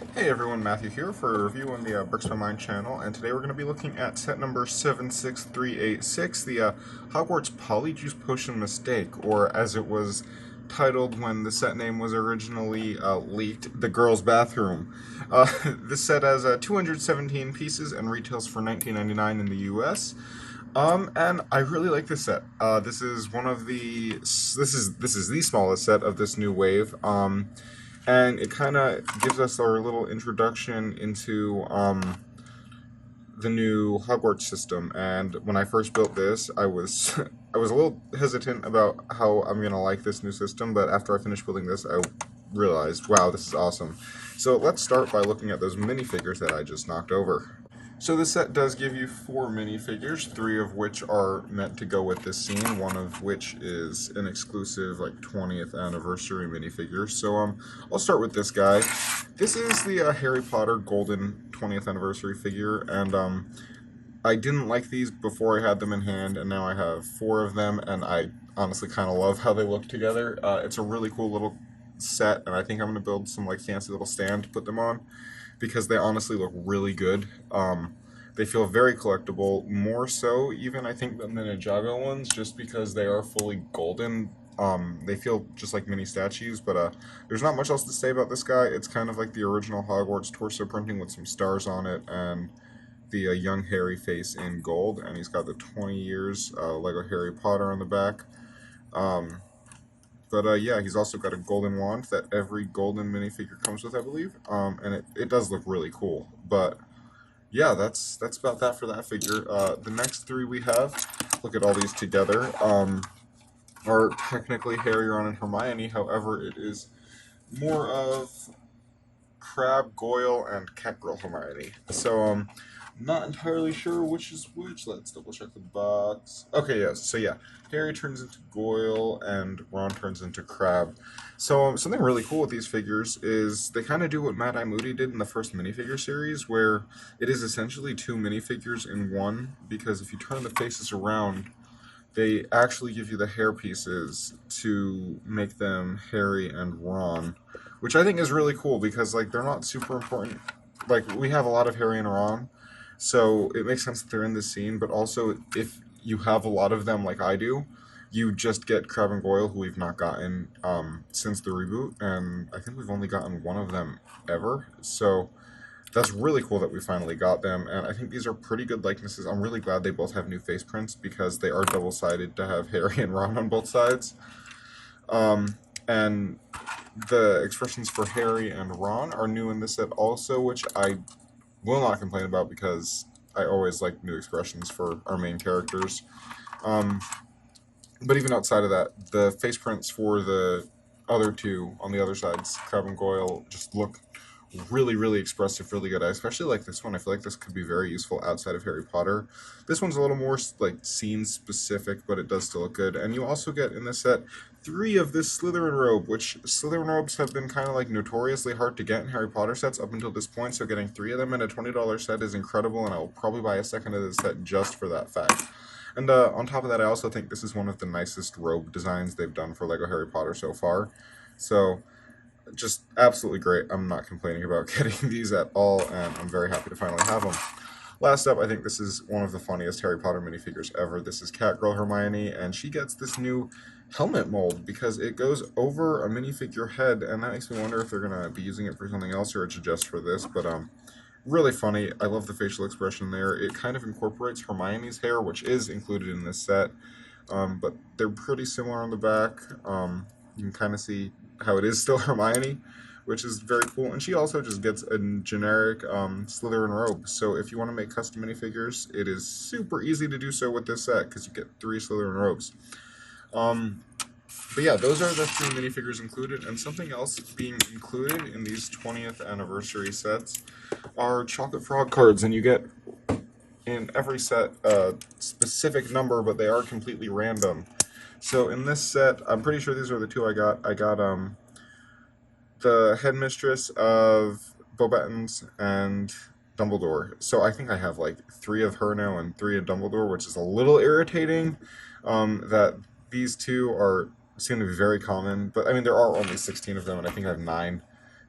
Hey everyone, Matthew here for a review on the Brix Reviews channel, and today we're going to be looking at set number 76386, the Hogwarts Polyjuice Potion Mistake, or as it was titled when the set name was originally leaked, the Girls' Bathroom. This set has 217 pieces and retails for $19.99 in the US. And I really like this set. This is one of the this is the smallest set of this new wave. And it kind of gives us our little introduction into the new Hogwarts system. And when I first built this, I was I was a little hesitant about how I'm gonna like this new system, but after I finished building this, I realized, wow, this is awesome. So let's start by looking at those minifigures that I just knocked over. So this set does give you 4 minifigures, 3 of which are meant to go with this scene, one of which is an exclusive, like, 20th anniversary minifigure. So, I'll start with this guy. This is the Harry Potter Golden 20th anniversary figure, and, I didn't like these before I had them in hand, and now I have 4 of them, and I honestly kind of love how they look together. It's a really cool little set, and I think I'm going to build some, like, fancy little stand to put them on, because they honestly look really good. They feel very collectible, more so even I think than the Ninjago ones, just because they are fully golden. They feel just like mini statues, but there's not much else to say about this guy. It's kind of like the original Hogwarts torso printing with some stars on it, and the young Harry face in gold, and he's got the 20 years Lego Harry Potter on the back. But yeah, he's also got a golden wand that every golden minifigure comes with, I believe. And it does look really cool. But yeah, that's about that for that figure. The next 3 we have, look at all these together, are technically Harry, Ron, and Hermione. However, it is more of Crabbe, Goyle, and Girl Hermione. So, not entirely sure which is which. Let's double check the box. Okay, yes. So yeah, Harry turns into Goyle and Ron turns into Crabbe. So something really cool with these figures is they kind of do what Mad Eye Moody did in the first minifigure series, where it is essentially 2 minifigures in one. Because if you turn the faces around, they actually give you the hair pieces to make them Harry and Ron, which I think is really cool because like they're not super important. Like we have a lot of Harry and Ron, so it makes sense that they're in this scene. But also, if you have a lot of them like I do, you just get Crabbe and Goyle, who we've not gotten since the reboot, and I think we've only gotten one of them ever. So that's really cool that we finally got them, and I think these are pretty good likenesses. I'm really glad they both have new face prints because they are double-sided to have Harry and Ron on both sides. And the expressions for Harry and Ron are new in this set also, which I will not complain about because I always like new expressions for our main characters. But even outside of that, the face prints for the other 2 on the other sides, Crabbe and Goyle, just look really, really expressive, really good. I especially like this one. I feel like this could be very useful outside of Harry Potter. This one's a little more like scene specific, but it does still look good. And you also get in this set 3 of this Slytherin robe, which Slytherin robes have been kind of like notoriously hard to get in Harry Potter sets up until this point. So getting 3 of them in a $20 set is incredible, and I will probably buy a second of this set just for that fact. And on top of that, I also think this is one of the nicest robe designs they've done for LEGO Harry Potter so far. So just absolutely great. I'm not complaining about getting these at all, and I'm very happy to finally have them. Last up, I think this is one of the funniest Harry Potter minifigures ever. This is Girl Hermione, and she gets this new helmet mold because it goes over a minifigure head, and that makes me wonder if they're going to be using it for something else or it's just for this, but really funny. I love the facial expression there. It kind of incorporates Hermione's hair, which is included in this set, but they're pretty similar on the back. You can kind of see how it is still Hermione, which is very cool. And she also just gets a generic Slytherin robe. So if you want to make custom minifigures, it is super easy to do so with this set because you get 3 Slytherin robes. But yeah, those are the 3 minifigures included, and something else being included in these 20th anniversary sets are chocolate frog cards, and you get in every set a specific number, but they are completely random. So in this set, I'm pretty sure these are the 2 I got. I got the headmistress of Beauxbatons and Dumbledore. So I think I have like 3 of her now and 3 of Dumbledore, which is a little irritating. That these 2 seem to be very common, but I mean there are only 16 of them, and I think I have 9.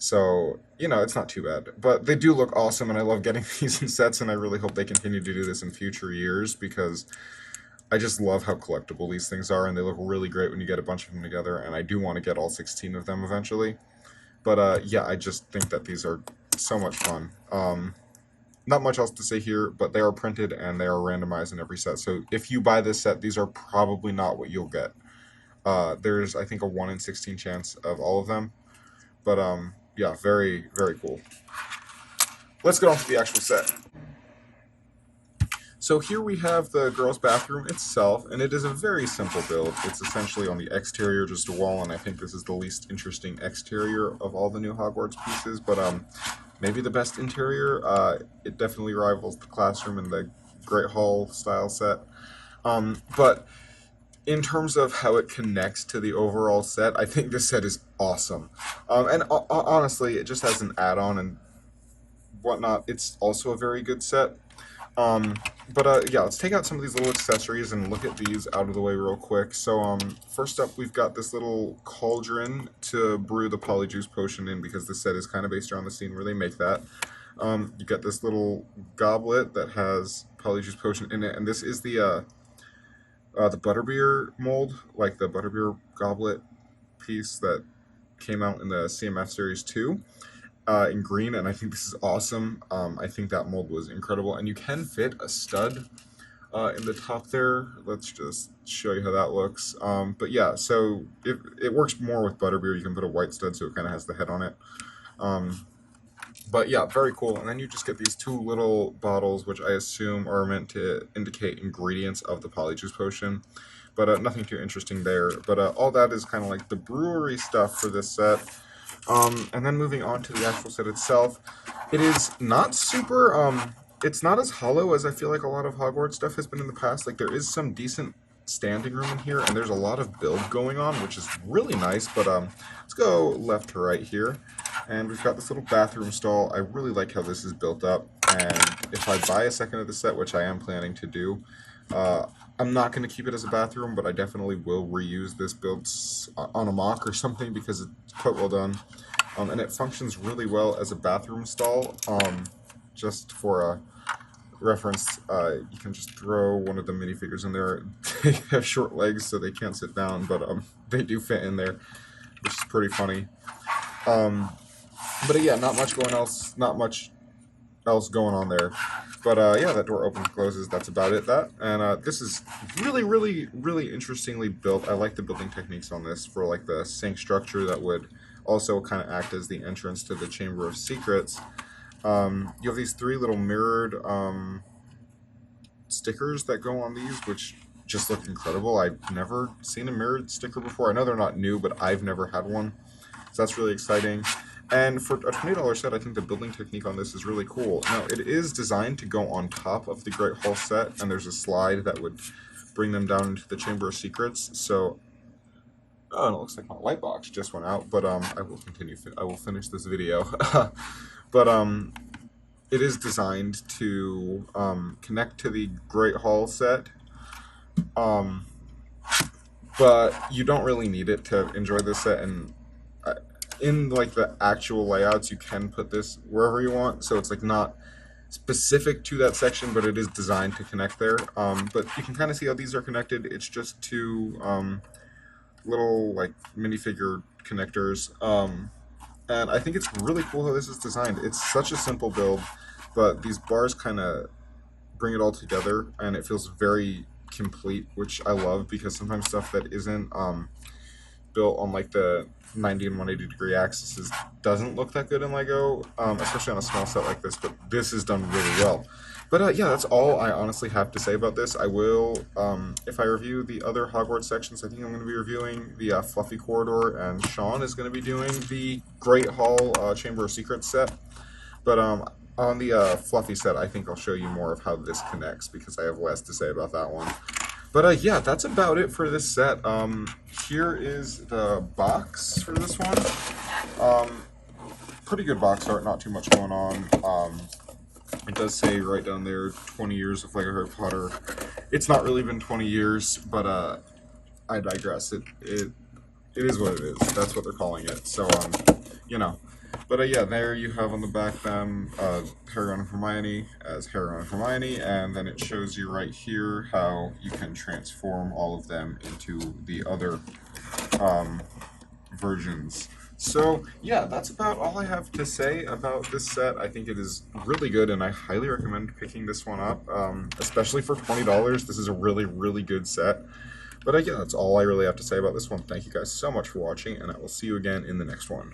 So, you know, it's not too bad. But they do look awesome, and I love getting these in sets, and I really hope they continue to do this in future years, because I just love how collectible these things are, and they look really great when you get a bunch of them together, and I do want to get all 16 of them eventually. But yeah, I just think that these are so much fun. Not much else to say here, but they are printed and they are randomized in every set. So if you buy this set, these are probably not what you'll get. There's, I think, a 1 in 16 chance of all of them. But yeah, very, very cool. Let's get on to the actual set. So here we have the girls' bathroom itself, and it is a very simple build. It's essentially on the exterior, just a wall, and I think this is the least interesting exterior of all the new Hogwarts pieces, but maybe the best interior. It definitely rivals the classroom and the Great Hall style set. But in terms of how it connects to the overall set, I think this set is awesome. And honestly, it just has an add-on and whatnot. It's also a very good set. Yeah, let's take out some of these little accessories and look at these out of the way real quick. So, first up, we've got this little cauldron to brew the Polyjuice Potion in, because the set is kind of based around the scene where they make that. You got this little goblet that has Polyjuice Potion in it, and this is the butterbeer mold, like the butterbeer goblet piece that came out in the CMF Series 2. In green, and I think this is awesome. I think that mold was incredible, and you can fit a stud in the top there. Let's just show you how that looks. But yeah, so it works more with butterbeer. You can put a white stud so it kind of has the head on it. But yeah, very cool. And then you just get these two little bottles, which I assume are meant to indicate ingredients of the Polyjuice Potion. But nothing too interesting there. But all that is kind of like the brewery stuff for this set. And then moving on to the actual set itself, it is not super, it's not as hollow as I feel like a lot of Hogwarts stuff has been in the past. Like, there is some decent standing room in here, and there's a lot of build going on, which is really nice. But let's go left to right here, and we've got this little bathroom stall. I really like how this is built up, and if I buy a second of the set, which I am planning to do, I'm not going to keep it as a bathroom, but I definitely will reuse this build on a mock or something, because it's quite well done. And it functions really well as a bathroom stall. Just for a reference, you can just throw one of the minifigures in there. They have short legs, so they can't sit down, but they do fit in there, which is pretty funny. But yeah, not much else going on there. But yeah, that door opens and closes. That's about it. And this is really, really, really interestingly built. I like the building techniques on this for like the sink structure that would also kind of act as the entrance to the Chamber of Secrets. You have these three little mirrored stickers that go on these, which just look incredible. I've never seen a mirrored sticker before. I know they're not new, but I've never had one. So that's really exciting. And for a $20 set, I think the building technique on this is really cool. Now, it is designed to go on top of the Great Hall set, and there's a slide that would bring them down into the Chamber of Secrets. So, oh, and it looks like my light box just went out, but I will finish this video. But it is designed to connect to the Great Hall set. But you don't really need it to enjoy this set, and in like the actual layouts, you can put this wherever you want, so it's like not specific to that section, but it is designed to connect there. But you can kind of see how these are connected. It's just two little like minifigure connectors, and I think it's really cool how this is designed. It's such a simple build, but these bars kind of bring it all together, and it feels very complete, which I love, because sometimes stuff that isn't built on like the 90 and 180 degree axes doesn't look that good in LEGO, especially on a small set like this, but this is done really well. But yeah, that's all I honestly have to say about this. I will, if I review the other Hogwarts sections, I think I'm going to be reviewing the Fluffy Corridor, and Sean is going to be doing the Great Hall Chamber of Secrets set. But on the Fluffy set, I think I'll show you more of how this connects, because I have less to say about that one. But yeah, that's about it for this set. Here is the box for this one. Pretty good box art, not too much going on. It does say right down there, 20 years of LEGO Harry Potter. It's not really been 20 years, but I digress. It is what it is. That's what they're calling it. So, you know. But yeah, there you have on the back them Hermione and Hermione as Hermione and Hermione, and then it shows you right here how you can transform all of them into the other versions. So yeah, that's about all I have to say about this set. I think it is really good, and I highly recommend picking this one up, especially for $20. This is a really, really good set. But yeah, that's all I really have to say about this one. Thank you guys so much for watching, and I will see you again in the next one.